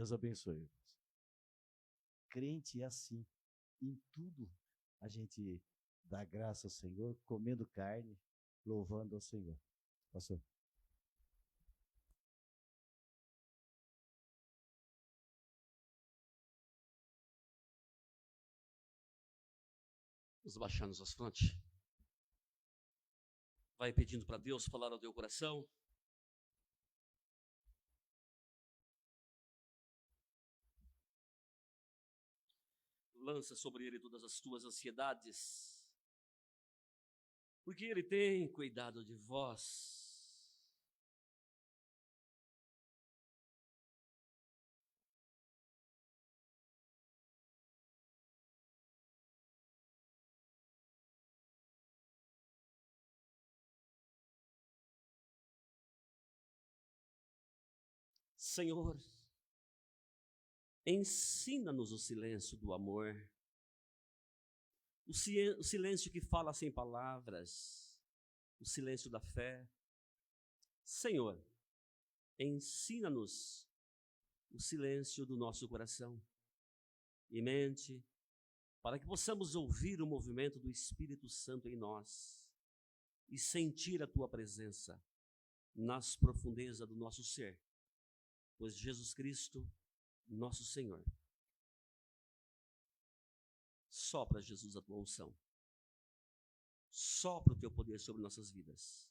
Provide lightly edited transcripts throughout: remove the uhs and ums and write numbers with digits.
Deus abençoe, irmãos. Crente é assim. Em tudo a gente dá graça ao Senhor, comendo carne, louvando ao Senhor. Pastor. Vamos baixar nossas frontes. Vai pedindo para Deus falar ao teu coração. Lança sobre Ele todas as tuas ansiedades, porque Ele tem cuidado de vós. Senhor, ensina-nos o silêncio do amor, o silêncio que fala sem palavras, o silêncio da fé. Senhor, ensina-nos o silêncio do nosso coração e mente, para que possamos ouvir o movimento do Espírito Santo em nós e sentir a Tua presença nas profundezas do nosso ser, pois Jesus Cristo, nosso Senhor. Sopra, Jesus, a Tua unção. Sopra o Teu poder sobre nossas vidas.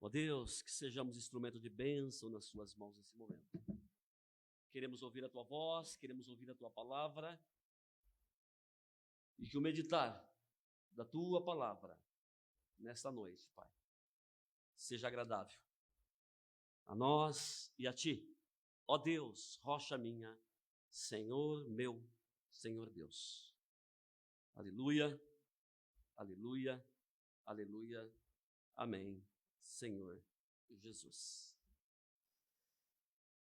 Ó Deus, que sejamos instrumento de bênção nas Suas mãos nesse momento. Queremos ouvir a Tua voz, queremos ouvir a Tua palavra, e que o meditar da Tua palavra nesta noite, Pai, seja agradável a nós e a Ti, ó Deus, rocha minha, Senhor meu, Senhor Deus. Aleluia, aleluia, aleluia, amém, Senhor Jesus.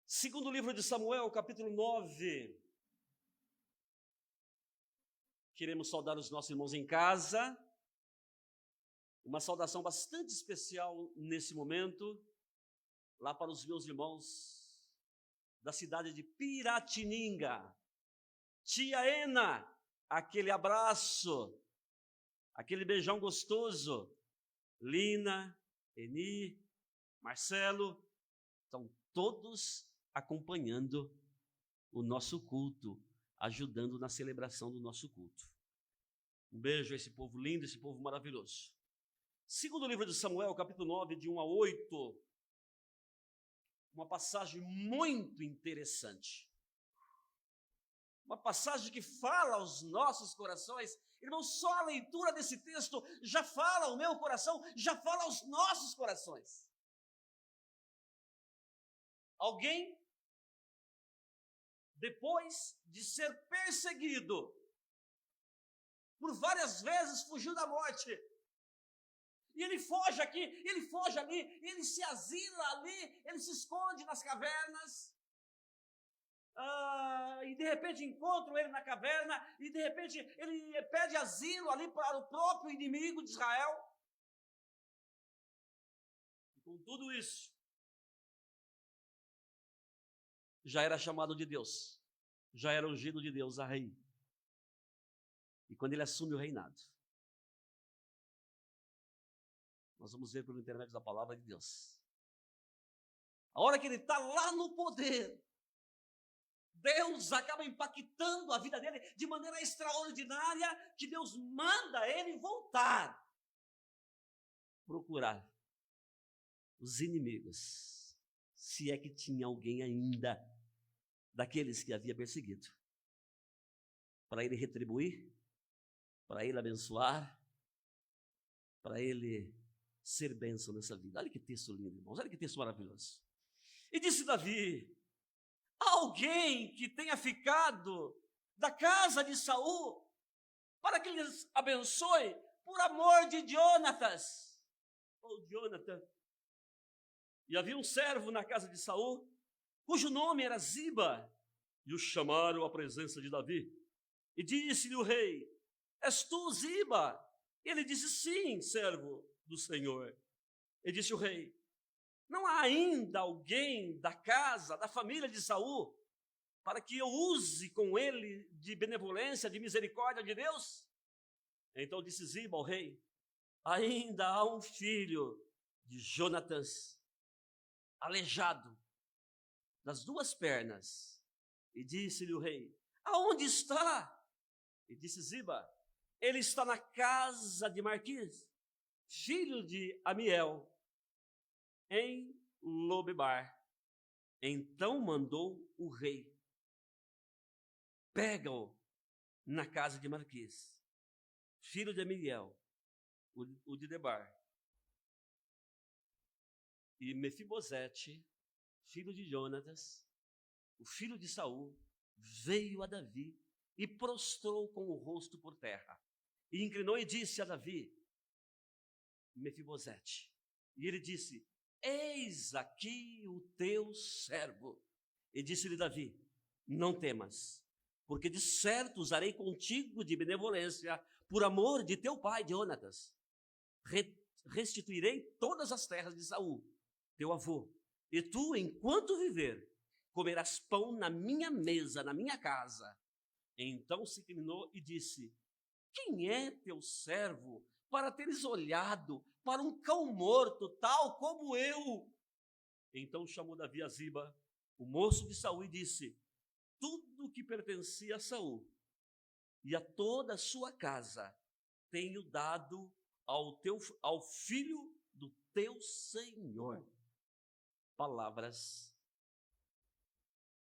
Segundo livro de Samuel, capítulo 9. Queremos saudar os nossos irmãos em casa. Uma saudação bastante especial nesse momento, lá para os meus irmãos da cidade de Piratininga. Tia Ena, aquele abraço, aquele beijão gostoso. Lina, Eni, Marcelo, estão todos acompanhando o nosso culto, ajudando na celebração do nosso culto. Um beijo a esse povo lindo, esse povo maravilhoso. Segundo livro de Samuel, capítulo 9, de 1 a 8, uma passagem muito interessante. Uma passagem que fala aos nossos corações. Irmão, só a leitura desse texto já fala ao meu coração, já fala aos nossos corações. Alguém, depois de ser perseguido, por várias vezes fugiu da morte, e ele foge aqui, ele foge ali, ele se asila ali, ele se esconde nas cavernas, e de repente encontram ele na caverna, e de repente ele pede asilo ali para o próprio inimigo de Israel. E com tudo isso, já era chamado de Deus, já era ungido de Deus a rei. E quando ele assume o reinado, nós vamos ver pelo intermédio da palavra de Deus. A hora que ele está lá no poder, Deus acaba impactando a vida dele de maneira extraordinária, que Deus manda ele voltar, procurar os inimigos, se é que tinha alguém ainda daqueles que havia perseguido, para ele retribuir, para ele abençoar, para ele ser bênção nessa vida. Olha que texto lindo, irmãos, olha que texto maravilhoso. E disse Davi: alguém que tenha ficado da casa de Saul, para que lhes abençoe por amor de Jonatas, ou Jonathan. E havia um servo na casa de Saul, cujo nome era Ziba, e o chamaram à presença de Davi. E disse-lhe o rei: és tu, Ziba? Ele disse: sim, servo do Senhor. E disse o rei: não há ainda alguém da casa, da família de Saul, para que eu use com ele de benevolência, de misericórdia de Deus? Então disse Ziba ao rei: ainda há um filho de Jonatas, aleijado das 2 pernas. E disse-lhe o rei: aonde está? E disse Ziba: ele está na casa de Marquis, filho de Amiel, em Lodebar. Então mandou o rei: pega-o na casa de Marquis, filho de Amiel, o de Debar. E Mefibosete, filho de Jonatas, o filho de Saul, veio a Davi e prostrou com o rosto por terra. E inclinou e disse a Davi: Mefibosete. E ele disse: eis aqui o teu servo. E disse-lhe Davi: não temas, porque de certo usarei contigo de benevolência, por amor de teu pai Jonatas. Restituirei todas as terras de Saul, teu avô, e tu, enquanto viver, comerás pão na minha mesa, na minha casa. Então se inclinou e disse: quem é teu servo para teres olhado para um cão morto, tal como eu? Então chamou Davi a Ziba, o moço de Saul, e disse: tudo que pertencia a Saul e a toda a sua casa tenho dado ao filho do teu Senhor. Palavras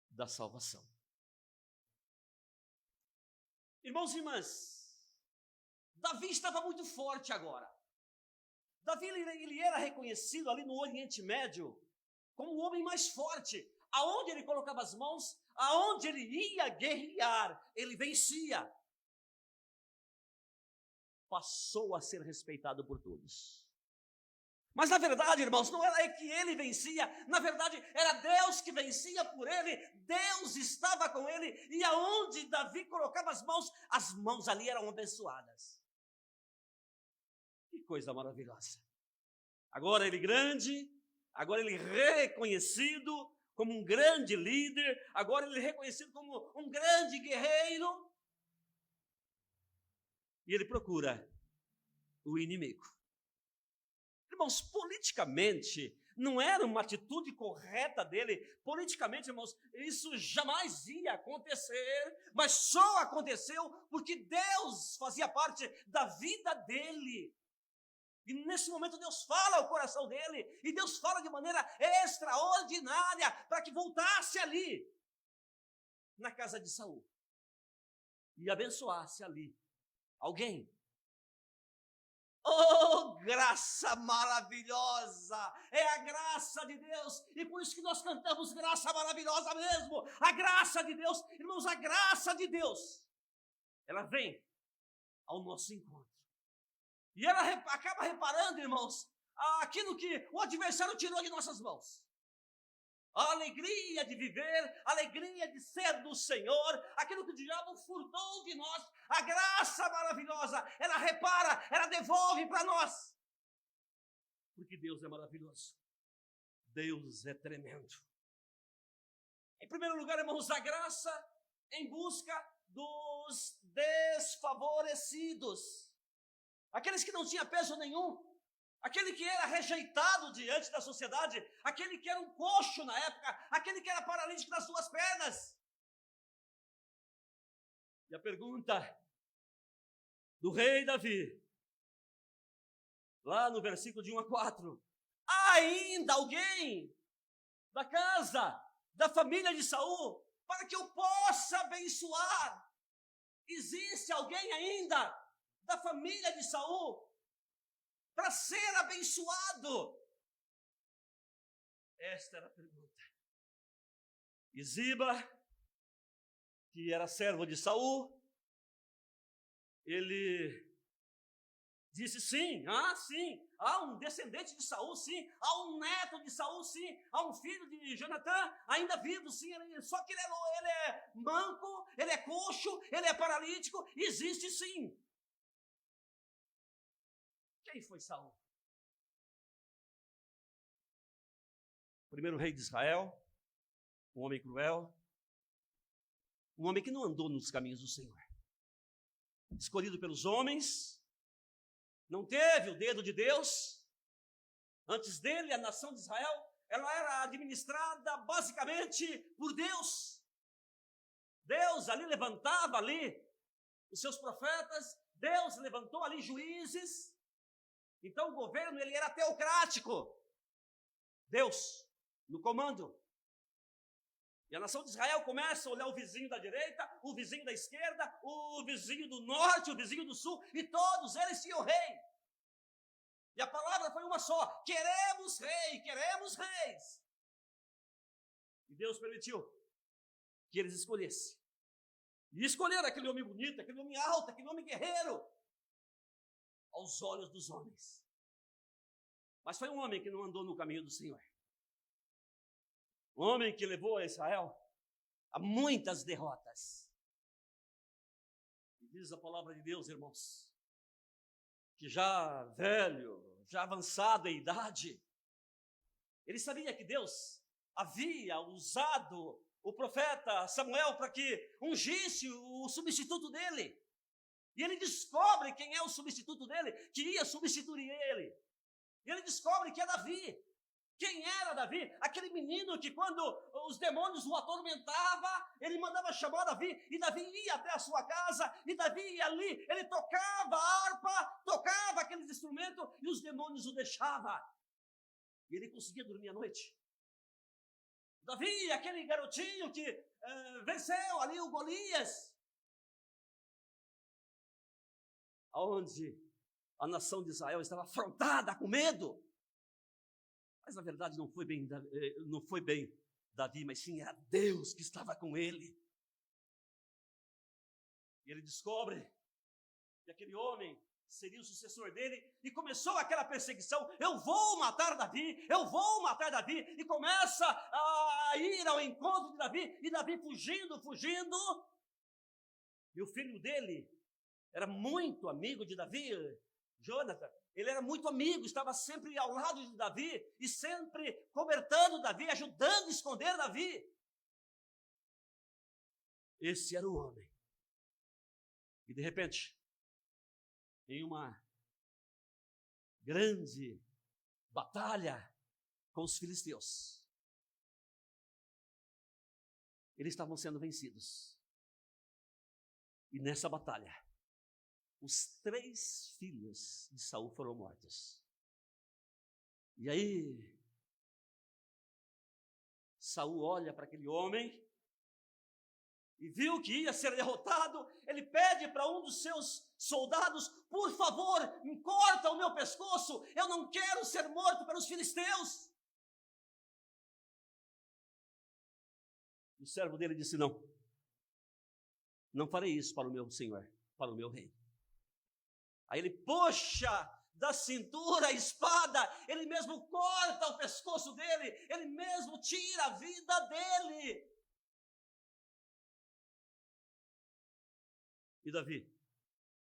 da salvação. Irmãos e irmãs, Davi estava muito forte agora. Davi ele era reconhecido ali no Oriente Médio como o homem mais forte. Aonde ele colocava as mãos, aonde ele ia guerrear, ele vencia. Passou a ser respeitado por todos. Mas na verdade, irmãos, não era que ele vencia, na verdade era Deus que vencia por ele, Deus estava com ele, e aonde Davi colocava as mãos ali eram abençoadas. Que coisa maravilhosa. Agora ele grande, agora ele reconhecido como um grande líder, agora ele reconhecido como um grande guerreiro, e ele procura o inimigo. Irmãos, politicamente, não era uma atitude correta dele. Politicamente, irmãos, isso jamais ia acontecer, mas só aconteceu porque Deus fazia parte da vida dele. E nesse momento Deus fala ao coração dele, e Deus fala de maneira extraordinária para que voltasse ali, na casa de Saul, e abençoasse ali alguém. Oh, graça maravilhosa, é a graça de Deus, e por isso que nós cantamos graça maravilhosa mesmo, a graça de Deus. Irmãos, a graça de Deus, ela vem ao nosso encontro, e ela acaba reparando, irmãos, aquilo que o adversário tirou de nossas mãos. A alegria de viver, a alegria de ser do Senhor, aquilo que o diabo furtou de nós, a graça maravilhosa, ela repara, ela devolve para nós. Porque Deus é maravilhoso, Deus é tremendo. Em primeiro lugar, irmãos, a graça em busca dos desfavorecidos, aqueles que não tinham peso nenhum, aquele que era rejeitado diante da sociedade, aquele que era um coxo na época, aquele que era paralítico das 2 pernas. E a pergunta do rei Davi, lá no versículo de 1 a 4, há ainda alguém da casa, da família de Saul, para que eu possa abençoar? Existe alguém ainda da família de Saul para ser abençoado? Esta era a pergunta. E Ziba, que era servo de Saul, ele disse: sim, há um descendente de Saul, sim, há um neto de Saul, sim, há um filho de Jonatã ainda vivo, sim, só que ele é manco, ele é coxo, ele é paralítico, existe sim. Quem foi Saul? O primeiro rei de Israel, um homem cruel, Um homem que não andou nos caminhos do Senhor. Escolhido pelos homens, não teve o dedo de Deus. Antes dele, a nação de Israel, ela era administrada basicamente por Deus. Deus ali levantava ali os seus profetas, Deus levantou ali juízes. Então o governo ele era teocrático. Deus no comando. E a nação de Israel começa a olhar o vizinho da direita, o vizinho da esquerda, o vizinho do norte, o vizinho do sul, e todos eles tinham rei. E a palavra foi uma só: queremos rei, queremos reis. E Deus permitiu que eles escolhessem. E escolheram aquele homem bonito, aquele homem alto, aquele homem guerreiro, aos olhos dos homens. Mas foi um homem que não andou no caminho do Senhor. Um homem que levou a Israel a muitas derrotas. E diz a palavra de Deus, irmãos, que já velho, já avançado em idade, ele sabia que Deus havia usado o profeta Samuel para que ungisse o substituto dele. E ele descobre quem é o substituto dele, que ia substituir ele. E ele descobre que é Davi. Quem era Davi? Aquele menino que quando os demônios o atormentavam, ele mandava chamar Davi, e Davi ia até a sua casa, e Davi ia ali, ele tocava a harpa, tocava aqueles instrumentos, e os demônios o deixavam. E ele conseguia dormir à noite. Davi, aquele garotinho que venceu ali o Golias, aonde a nação de Israel estava afrontada com medo. Mas na verdade não foi bem Davi, mas sim era Deus que estava com ele. E ele descobre que aquele homem seria o sucessor dele, e começou aquela perseguição: eu vou matar Davi, eu vou matar Davi, e começa a ir ao encontro de Davi, e Davi fugindo, e o filho dele era muito amigo de Davi, Jonathan. Ele era muito amigo, estava sempre ao lado de Davi, e sempre cobertando Davi, ajudando a esconder Davi. Esse era o homem. E de repente, em uma grande batalha com os filisteus, eles estavam sendo vencidos. E nessa batalha, os 3 filhos de Saul foram mortos. E aí, Saul olha para aquele homem e viu que ia ser derrotado. Ele pede para um dos seus soldados: por favor, corta o meu pescoço, eu não quero ser morto pelos filisteus. E o servo dele disse: não farei isso para o meu senhor, para o meu rei. Aí ele puxa da cintura a espada, ele mesmo corta o pescoço dele, ele mesmo tira a vida dele. E Davi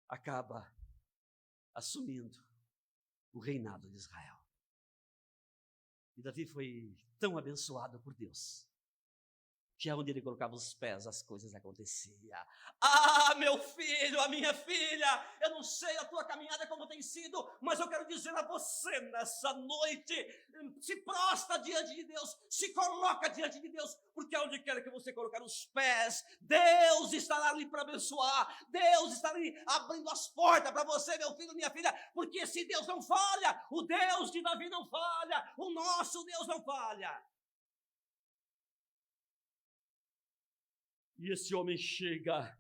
acaba assumindo o reinado de Israel. E Davi foi tão abençoado por Deus, que aonde ele colocava os pés, as coisas aconteciam. Ah, meu filho, a minha filha, eu não sei a tua caminhada como tem sido, mas eu quero dizer a você nessa noite: se prostra diante de Deus, se coloca diante de Deus, porque aonde quer que você colocar os pés, Deus estará ali para abençoar, Deus estará ali abrindo as portas para você, meu filho, minha filha, porque esse Deus não falha, o Deus de Davi não falha, o nosso Deus não falha. E esse homem chega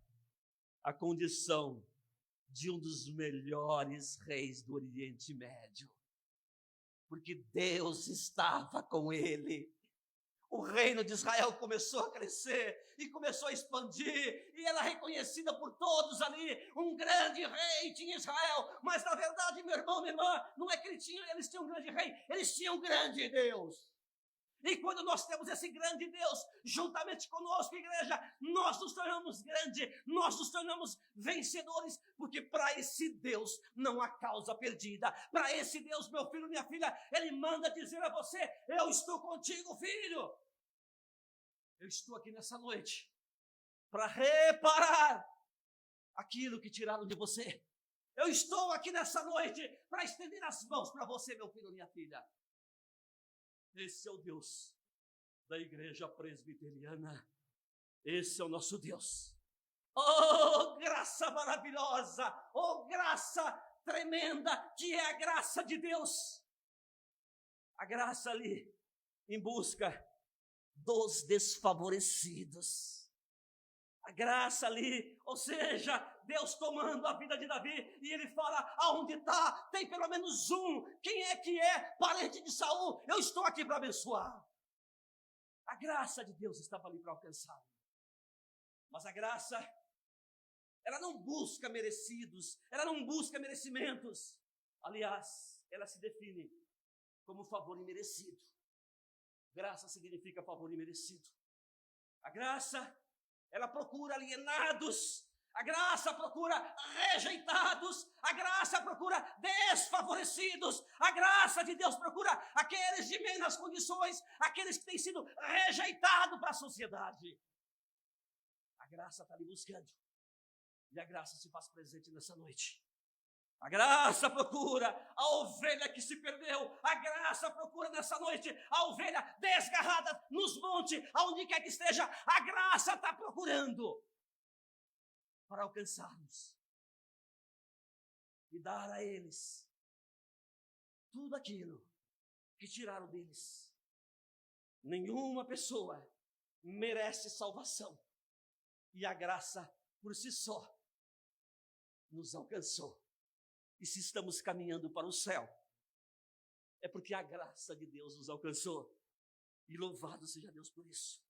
à condição de um dos melhores reis do Oriente Médio, porque Deus estava com ele. O reino de Israel começou a crescer e começou a expandir, e era reconhecida por todos ali. Um grande rei tinha Israel, mas na verdade, meu irmão, minha irmã, não é que eles tinham um grande rei, eles tinham um grande Deus. E quando nós temos esse grande Deus juntamente conosco, igreja, nós nos tornamos grandes, nós nos tornamos vencedores, porque para esse Deus não há causa perdida. Para esse Deus, meu filho, minha filha, Ele manda dizer a você: eu estou contigo, filho. Eu estou aqui nessa noite para reparar aquilo que tiraram de você. Eu estou aqui nessa noite para estender as mãos para você, meu filho, minha filha. Esse é o Deus da igreja presbiteriana. Esse é o nosso Deus. Oh, graça maravilhosa! Oh, graça tremenda, que é a graça de Deus. A graça ali em busca dos desfavorecidos. A graça ali, ou seja, Deus tomando a vida de Davi, e ele fala, aonde está, tem pelo menos um, quem é que é parente de Saul? Eu estou aqui para abençoar. A graça de Deus estava ali para alcançar. Mas a graça, ela não busca merecidos, ela não busca merecimentos. Aliás, ela se define como favor imerecido. Graça significa favor imerecido. A graça, ela procura alienados, a graça procura rejeitados, a graça procura desfavorecidos, a graça de Deus procura aqueles de menos condições, aqueles que têm sido rejeitados para a sociedade. A graça está ali buscando, e a graça se faz presente nessa noite. A graça procura a ovelha que se perdeu. A graça procura nessa noite a ovelha desgarrada nos montes, aonde quer que esteja. A graça está procurando para alcançarmos e dar a eles tudo aquilo que tiraram deles. Nenhuma pessoa merece salvação, e a graça por si só nos alcançou. E se estamos caminhando para o céu, é porque a graça de Deus nos alcançou. E louvado seja Deus por isso.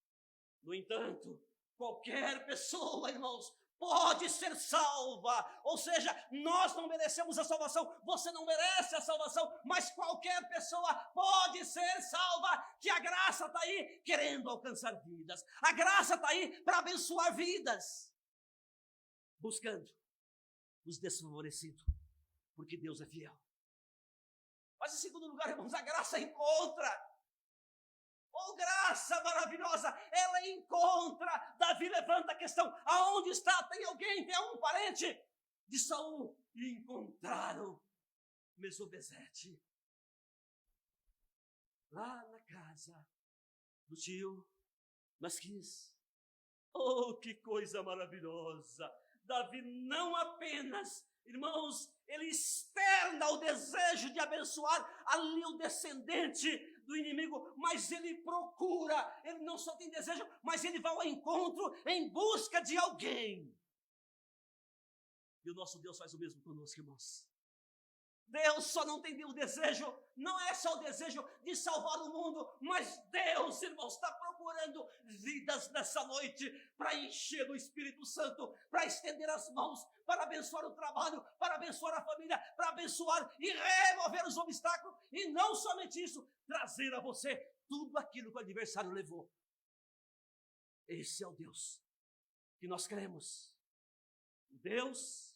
No entanto, qualquer pessoa, irmãos, pode ser salva. Ou seja, nós não merecemos a salvação, você não merece a salvação, mas qualquer pessoa pode ser salva, que a graça está aí querendo alcançar vidas. A graça está aí para abençoar vidas, buscando os desfavorecidos. Porque Deus é fiel. Mas em segundo lugar, irmãos, a graça encontra. Oh, graça maravilhosa, ela encontra. Davi levanta a questão, aonde está? Tem alguém, tem um parente de Saul? E encontraram Mesobesete lá na casa do tio Masquis. Oh, que coisa maravilhosa. Davi não apenas, irmãos, ele externa o desejo de abençoar ali o descendente do inimigo, mas ele procura, ele não só tem desejo, mas ele vai ao encontro em busca de alguém. E o nosso Deus faz o mesmo conosco, irmãos. Deus só não tem o desejo, não é só o desejo de salvar o mundo, mas Deus, irmãos, está procurando vidas nessa noite para encher do Espírito Santo, para estender as mãos, para abençoar o trabalho, para abençoar a família, para abençoar e remover os obstáculos, e não somente isso, trazer a você tudo aquilo que o adversário levou. Esse é o Deus que nós cremos, o Deus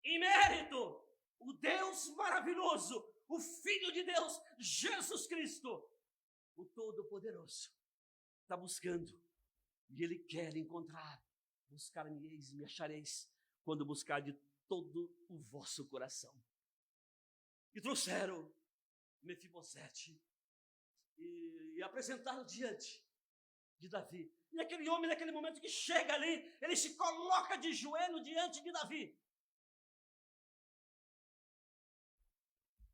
imérito, o Deus maravilhoso, o Filho de Deus, Jesus Cristo, o Todo-Poderoso, está buscando, e Ele quer encontrar. Buscar-me-eis e me achareis, quando buscar de todo o vosso coração. E trouxeram Mefibosete e apresentaram diante de Davi. E aquele homem, naquele momento que chega ali, ele se coloca de joelho diante de Davi.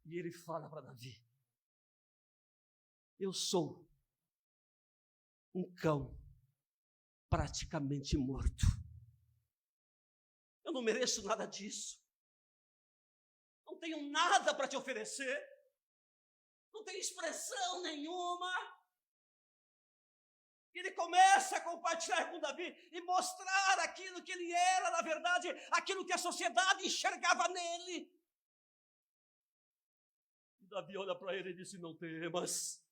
E ele fala para Davi: eu sou um cão praticamente morto. Eu não mereço nada disso. Não tenho nada para te oferecer. Não tenho expressão nenhuma. Ele começa a compartilhar com Davi e mostrar aquilo que ele era, na verdade, aquilo que a sociedade enxergava nele. Davi olha para ele e disse: não temas.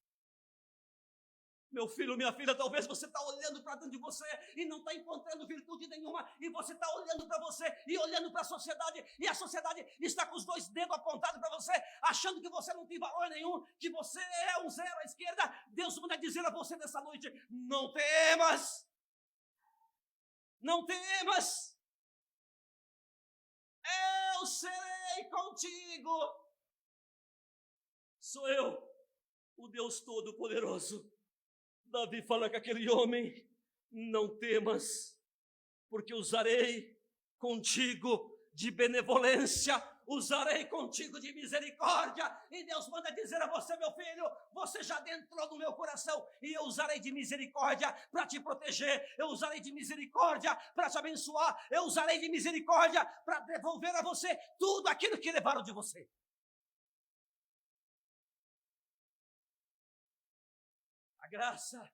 Meu filho, minha filha, talvez você está olhando para dentro de você e não está encontrando virtude nenhuma, e você está olhando para você e olhando para a sociedade, e a sociedade está com os dois dedos apontados para você, achando que você não tem valor nenhum, que você é um zero à esquerda. Deus manda dizer a você nessa noite: não temas. não temas, eu serei contigo. Sou eu, o Deus Todo-Poderoso. Davi fala com aquele homem: não temas, porque usarei contigo de benevolência, usarei contigo de misericórdia. E Deus manda dizer a você, meu filho, você já adentrou no meu coração, e eu usarei de misericórdia para te proteger, eu usarei de misericórdia para te abençoar, eu usarei de misericórdia para devolver a você tudo aquilo que levaram de você. A graça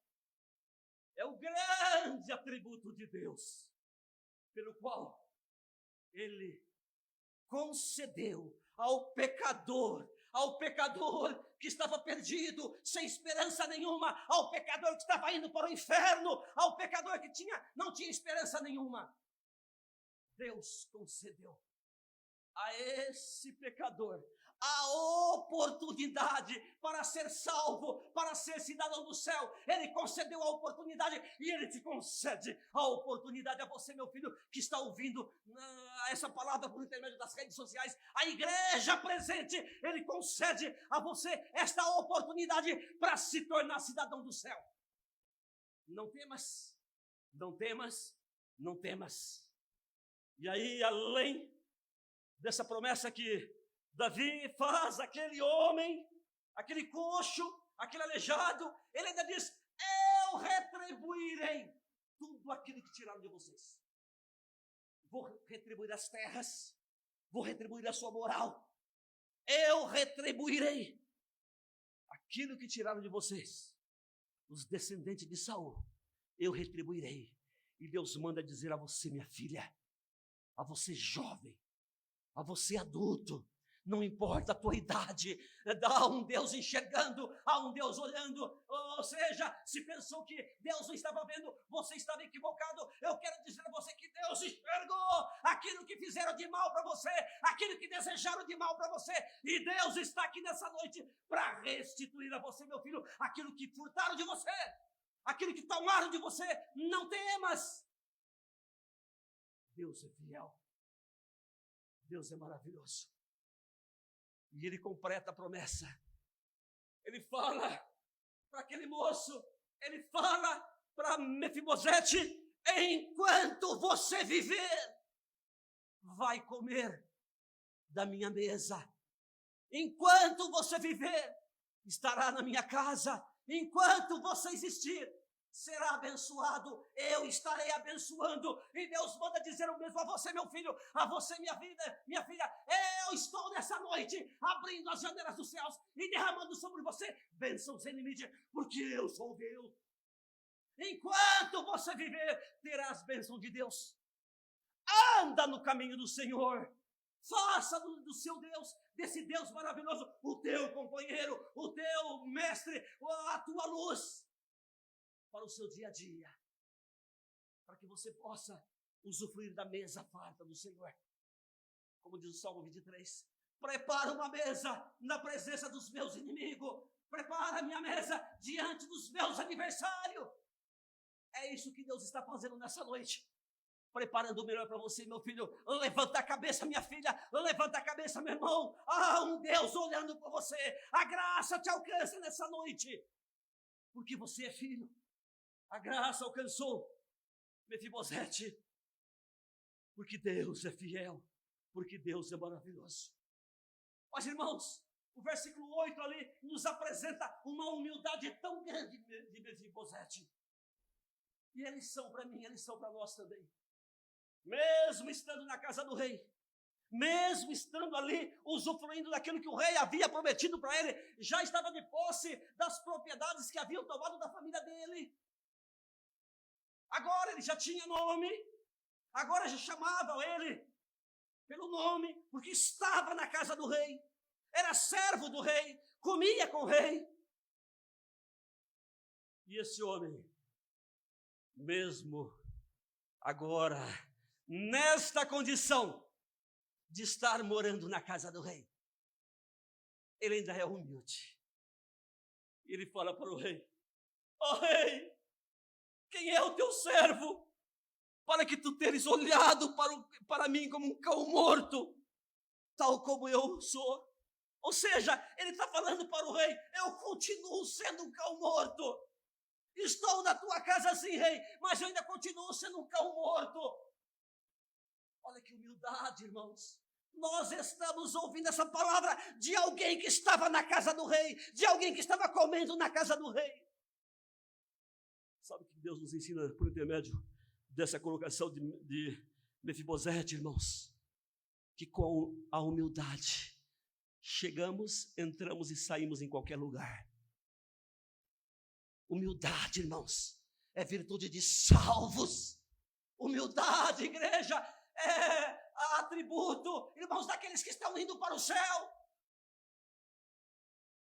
é o grande atributo de Deus, pelo qual Ele concedeu ao pecador que estava perdido, sem esperança nenhuma, ao pecador que estava indo para o inferno, ao pecador que não tinha esperança nenhuma. Deus concedeu a esse pecador a oportunidade para ser salvo, para ser cidadão do céu. Ele concedeu a oportunidade, e Ele te concede a oportunidade a você, meu filho, que está ouvindo essa palavra por intermédio das redes sociais, a igreja presente. Ele concede a você esta oportunidade para se tornar cidadão do céu. Não temas, não temas, não temas. E aí, além dessa promessa que Davi faz aquele homem, aquele coxo, aquele aleijado, ele ainda diz: eu retribuirei tudo aquilo que tiraram de vocês. Vou retribuir as terras, vou retribuir a sua moral, eu retribuirei aquilo que tiraram de vocês, os descendentes de Saul, eu retribuirei. E Deus manda dizer a você, minha filha, a você jovem, a você adulto, não importa a tua idade, há um Deus enxergando, há um Deus olhando. Ou seja, se pensou que Deus não estava vendo, você estava equivocado. Eu quero dizer a você que Deus enxergou aquilo que fizeram de mal para você, aquilo que desejaram de mal para você, e Deus está aqui nessa noite para restituir a você, meu filho, aquilo que furtaram de você, aquilo que tomaram de você. Não temas. Deus é fiel, Deus é maravilhoso. E Ele completa a promessa. Ele fala para aquele moço, ele fala para Mefibosete: enquanto você viver, vai comer da minha mesa. Enquanto você viver, estará na minha casa. Enquanto você existir, será abençoado, eu estarei abençoando. E Deus manda dizer o mesmo a você, meu filho, a você, minha filha. Eu estou nessa noite abrindo as janelas dos céus e derramando sobre você bênçãos sem limite, porque eu sou Deus. Enquanto você viver, terá as bênçãos de Deus. Anda no caminho do Senhor, faça do seu Deus, desse Deus maravilhoso, o teu companheiro, o teu mestre, a tua luz para o seu dia a dia, para que você possa usufruir da mesa farta do Senhor. Como diz o Salmo 23, prepara uma mesa na presença dos meus inimigos, prepara a minha mesa diante dos meus adversários. É isso que Deus está fazendo nessa noite, preparando o melhor para você, meu filho. Levanta a cabeça, minha filha, levanta a cabeça, meu irmão. Há um Deus olhando por você, a graça te alcança nessa noite, porque você é filho. A graça alcançou Mefibosete, porque Deus é fiel, porque Deus é maravilhoso. Mas, irmãos, o versículo 8 ali nos apresenta uma humildade tão grande de Mefibosete. E eles são para mim, eles são para nós também. Mesmo estando na casa do rei, mesmo estando ali, usufruindo daquilo que o rei havia prometido para ele, já estava de posse das propriedades que haviam tomado da família dele. Agora ele já tinha nome, agora já chamavam ele pelo nome, porque estava na casa do rei, era servo do rei, comia com o rei. E esse homem, mesmo agora, nesta condição de estar morando na casa do rei, ele ainda é humilde. Ele fala para o rei: ó rei, quem é o teu servo para para que tu teres olhado para mim como um cão morto, tal como eu sou. Ou seja, ele está falando para o rei: eu continuo sendo um cão morto. Estou na tua casa sim, rei, mas eu ainda continuo sendo um cão morto. Olha que humildade, irmãos. Nós estamos ouvindo essa palavra de alguém que estava na casa do rei, de alguém que estava comendo na casa do rei. Sabe o que Deus nos ensina por intermédio dessa colocação de Mefibosete, irmãos? Que com a humildade chegamos, entramos e saímos em qualquer lugar. Humildade, irmãos, é virtude de salvos. Humildade, igreja, é atributo, irmãos, daqueles que estão indo para o céu.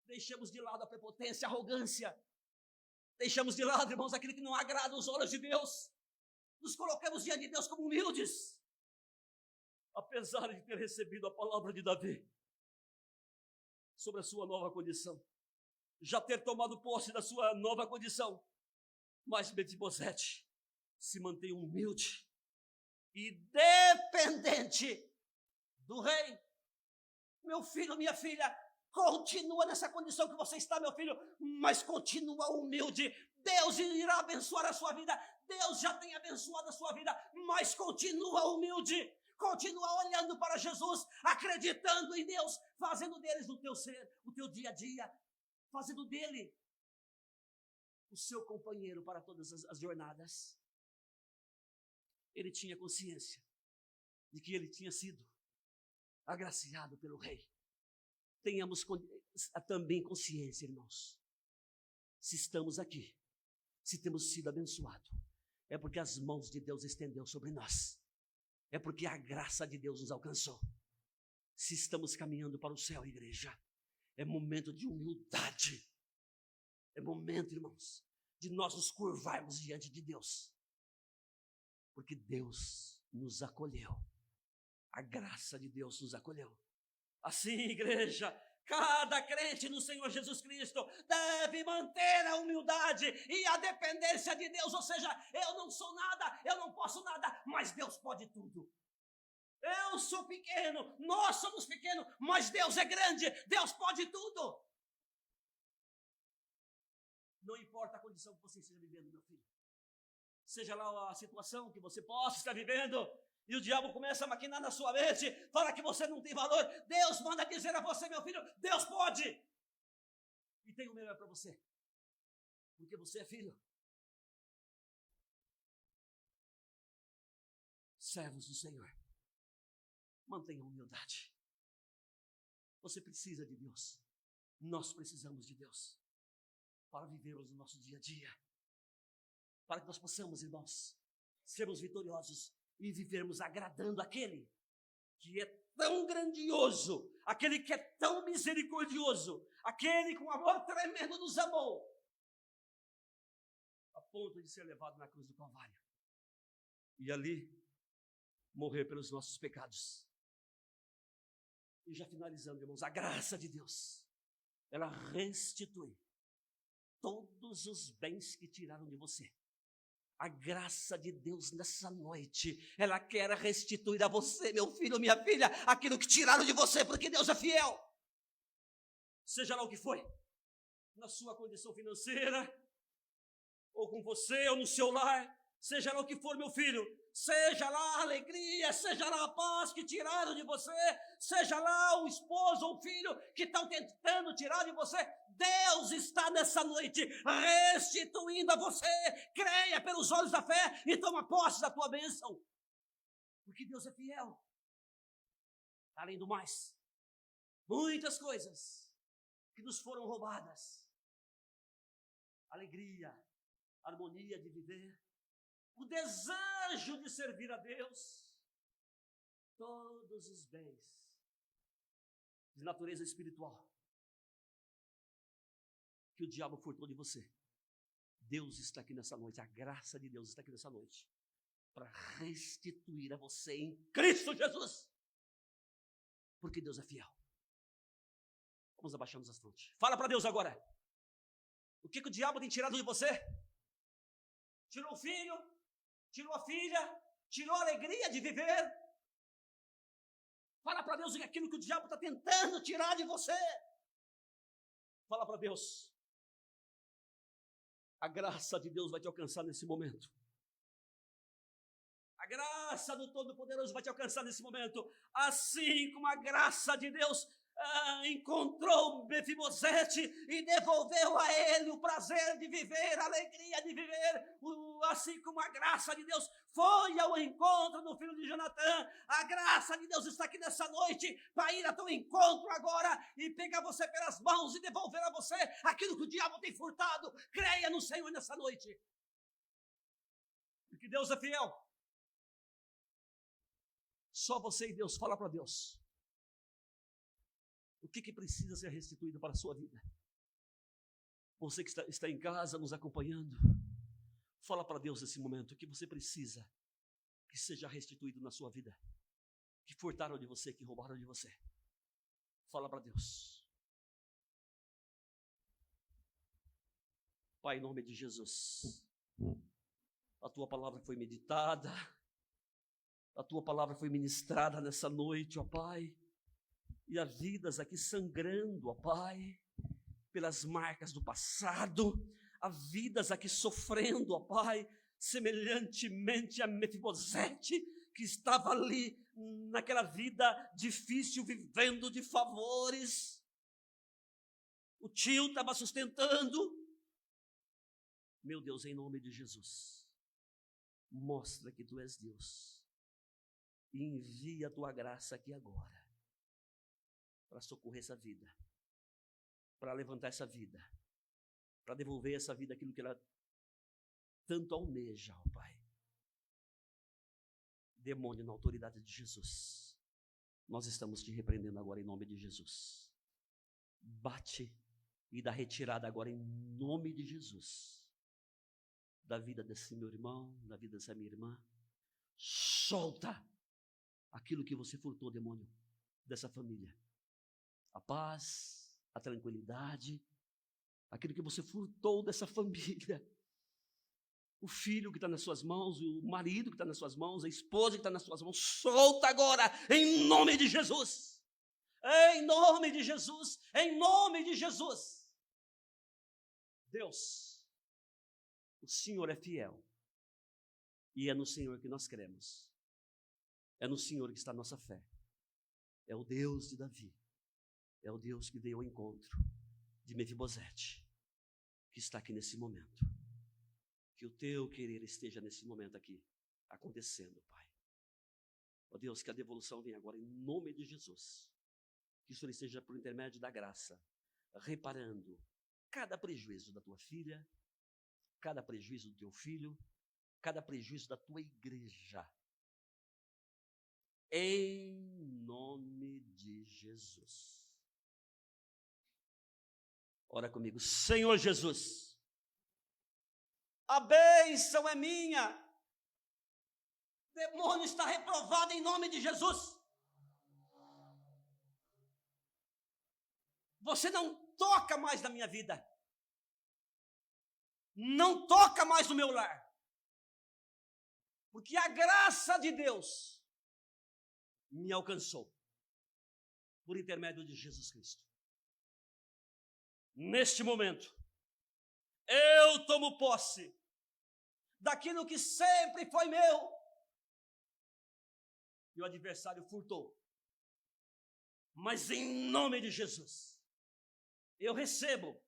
Deixamos de lado a prepotência, a arrogância. Deixamos de lado, irmãos, aquilo que não agrada aos olhos de Deus. Nos colocamos diante de Deus como humildes. Apesar de ter recebido a palavra de Davi sobre a sua nova condição, já ter tomado posse da sua nova condição, mas Mefibosete se mantém humilde e dependente do rei. Meu filho, minha filha, continua nessa condição que você está, meu filho, mas continua humilde. Deus irá abençoar a sua vida. Deus já tem abençoado a sua vida, mas continua humilde. Continua olhando para Jesus, acreditando em Deus, fazendo deles o teu ser, o teu dia a dia, fazendo dele o seu companheiro para todas as jornadas. Ele tinha consciência de que ele tinha sido agraciado pelo rei. Tenhamos também consciência, irmãos, se estamos aqui, se temos sido abençoados, é porque as mãos de Deus estendeu sobre nós. É porque a graça de Deus nos alcançou. Se estamos caminhando para o céu, igreja, é momento de humildade. É momento, irmãos, de nós nos curvarmos diante de Deus. Porque Deus nos acolheu. A graça de Deus nos acolheu. Assim, igreja, cada crente no Senhor Jesus Cristo deve manter a humildade e a dependência de Deus. Ou seja, eu não sou nada, eu não posso nada, mas Deus pode tudo. Eu sou pequeno, nós somos pequenos, mas Deus é grande, Deus pode tudo. Não importa a condição que você esteja vivendo, meu filho. Seja lá a situação que você possa estar vivendo, e o diabo começa a maquinar na sua mente, fala que você não tem valor. Deus manda dizer a você, meu filho, Deus pode. E tem o melhor para você, porque você é filho. Servos do Senhor, mantenha a humildade. Você precisa de Deus. Nós precisamos de Deus para vivermos o nosso dia a dia, para que nós possamos, irmãos, sermos vitoriosos e vivermos agradando aquele que é tão grandioso, aquele que é tão misericordioso, aquele com amor tremendo nos amou, a ponto de ser levado na cruz do Calvário e ali morrer pelos nossos pecados. E já finalizando, irmãos, a graça de Deus, ela restitui todos os bens que tiraram de você. A graça de Deus nessa noite, ela quer restituir a você, meu filho, minha filha, aquilo que tiraram de você, porque Deus é fiel. Seja lá o que foi, na sua condição financeira, ou com você, ou no seu lar, seja lá o que for, meu filho, seja lá a alegria, seja lá a paz que tiraram de você, seja lá o esposo ou o filho que estão tentando tirar de você, Deus está nessa noite restituindo a você. Creia pelos olhos da fé e toma posse da tua bênção, porque Deus é fiel. Além do mais, muitas coisas que nos foram roubadas, alegria, harmonia de viver, o desejo de servir a Deus, todos os bens de natureza espiritual que o diabo furtou de você, Deus está aqui nessa noite, a graça de Deus está aqui nessa noite, para restituir a você em Cristo Jesus, porque Deus é fiel. Vamos abaixando as frontes. Fala para Deus agora. O que o diabo tem tirado de você? Tirou o filho, tirou a filha, tirou a alegria de viver. Fala para Deus aquilo que o diabo está tentando tirar de você. Fala para Deus. A graça de Deus vai te alcançar nesse momento. A graça do Todo-Poderoso vai te alcançar nesse momento. Assim como a graça de Deus encontrou Mefibosete e devolveu a ele o prazer de viver, a alegria de viver, assim como a graça de Deus foi ao encontro do filho de Jonatã, a graça de Deus está aqui nessa noite para ir a teu encontro agora e pegar você pelas mãos e devolver a você aquilo que o diabo tem furtado. Creia no Senhor nessa noite, porque Deus é fiel. Só você e Deus. Fala para Deus. O que precisa ser restituído para a sua vida? Você que está em casa nos acompanhando, fala para Deus nesse momento o que você precisa que seja restituído na sua vida, que furtaram de você, que roubaram de você. Fala para Deus. Pai, em nome de Jesus, a tua palavra foi meditada, a tua palavra foi ministrada nessa noite, ó Pai, e há vidas aqui sangrando, ó Pai, pelas marcas do passado, há vidas aqui sofrendo, ó Pai, semelhantemente a Mefibosete, que estava ali naquela vida difícil, vivendo de favores. O tio estava sustentando. Meu Deus, em nome de Jesus, mostra que Tu és Deus e envia a Tua graça aqui agora para socorrer essa vida, para levantar essa vida, para devolver essa vida aquilo que ela tanto almeja, ó Pai. Demônio, na autoridade de Jesus, nós estamos te repreendendo agora em nome de Jesus. Bate e dá retirada agora em nome de Jesus da vida desse meu irmão, da vida dessa minha irmã. Solta aquilo que você furtou, demônio, dessa família. A paz, a tranquilidade, aquilo que você furtou dessa família. O filho que está nas suas mãos, o marido que está nas suas mãos, a esposa que está nas suas mãos, solta agora, em nome de Jesus. Em nome de Jesus, em nome de Jesus. Deus, o Senhor é fiel. E é no Senhor que nós cremos. É no Senhor que está a nossa fé. É o Deus de Davi. É o Deus que veio ao encontro de Mefibosete, que está aqui nesse momento. Que o Teu querer esteja nesse momento aqui, acontecendo, Pai. Ó Deus, que a devolução venha agora em nome de Jesus. Que o Senhor esteja por intermédio da graça, reparando cada prejuízo da Tua filha, cada prejuízo do Teu filho, cada prejuízo da Tua igreja. Em nome de Jesus. Ora comigo. Senhor Jesus, a bênção é minha. O demônio está reprovado em nome de Jesus. Você não toca mais na minha vida. Não toca mais no meu lar. Porque a graça de Deus me alcançou por intermédio de Jesus Cristo. Neste momento, eu tomo posse daquilo que sempre foi meu e o adversário furtou. Mas em nome de Jesus, eu recebo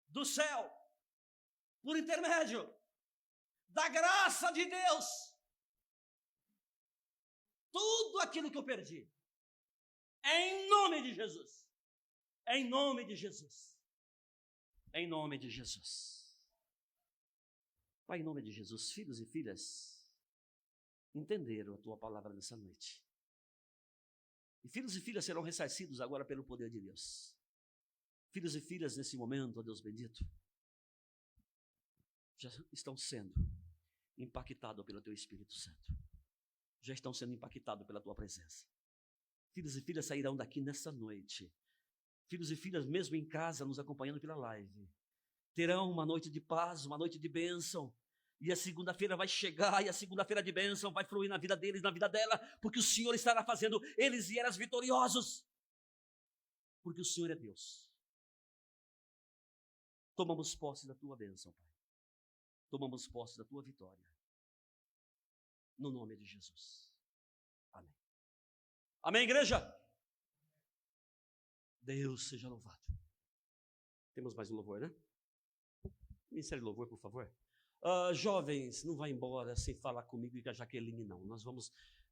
do céu, por intermédio da graça de Deus, tudo aquilo que eu perdi. Em nome de Jesus. Em nome de Jesus. Em nome de Jesus. Pai, em nome de Jesus, filhos e filhas entenderam a Tua palavra nessa noite. E filhos e filhas serão ressarcidos agora pelo poder de Deus. Filhos e filhas nesse momento, ó Deus bendito, já estão sendo impactados pelo Teu Espírito Santo. Já estão sendo impactados pela Tua presença. Filhos e filhas sairão daqui nessa noite. Filhos e filhas, mesmo em casa, nos acompanhando pela live, terão uma noite de paz, uma noite de bênção, E a segunda-feira vai chegar, e a segunda-feira de bênção vai fluir na vida deles, na vida dela, porque o Senhor estará fazendo eles e elas vitoriosos. Porque o Senhor é Deus. Tomamos posse da tua bênção, Pai. Tomamos posse da tua vitória. No nome de Jesus. Amém. Amém, igreja? Deus seja louvado. Temos mais um louvor, né? Ministério de louvor, por favor. Jovens, não vai embora sem falar comigo e com a Jaqueline, não.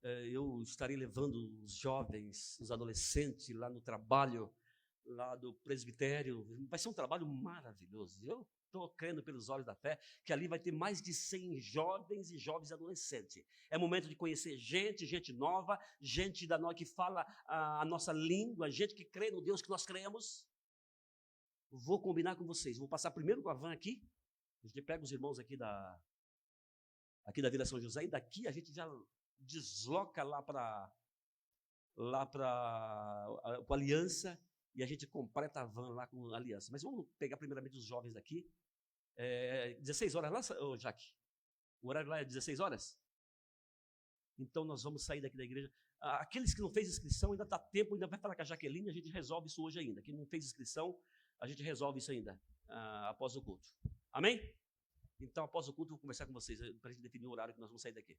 Eu estarei levando os jovens, os adolescentes lá no trabalho, lá do presbitério. Vai ser um trabalho maravilhoso. Eu estou crendo pelos olhos da fé que ali vai ter mais de 100 jovens e jovens adolescentes. É momento de conhecer gente nova, gente da nós que fala a nossa língua, gente que crê no Deus que nós cremos. Vou combinar com vocês. Vou passar primeiro com a van aqui. A gente pega os irmãos aqui da Vila São José e daqui a gente já desloca lá para a Aliança e a gente completa a van lá com a Aliança. Mas vamos pegar primeiramente os jovens daqui. 16 horas lá, Jaque? O horário lá é 16 horas? Então nós vamos sair daqui da igreja. Aqueles que não fez inscrição, ainda está tempo, ainda vai falar com a Jaqueline, a gente resolve isso hoje ainda. Quem não fez inscrição, a gente resolve isso ainda, após o culto. Amém? Então, após o culto, eu vou conversar com vocês, para a gente definir o horário que nós vamos sair daqui.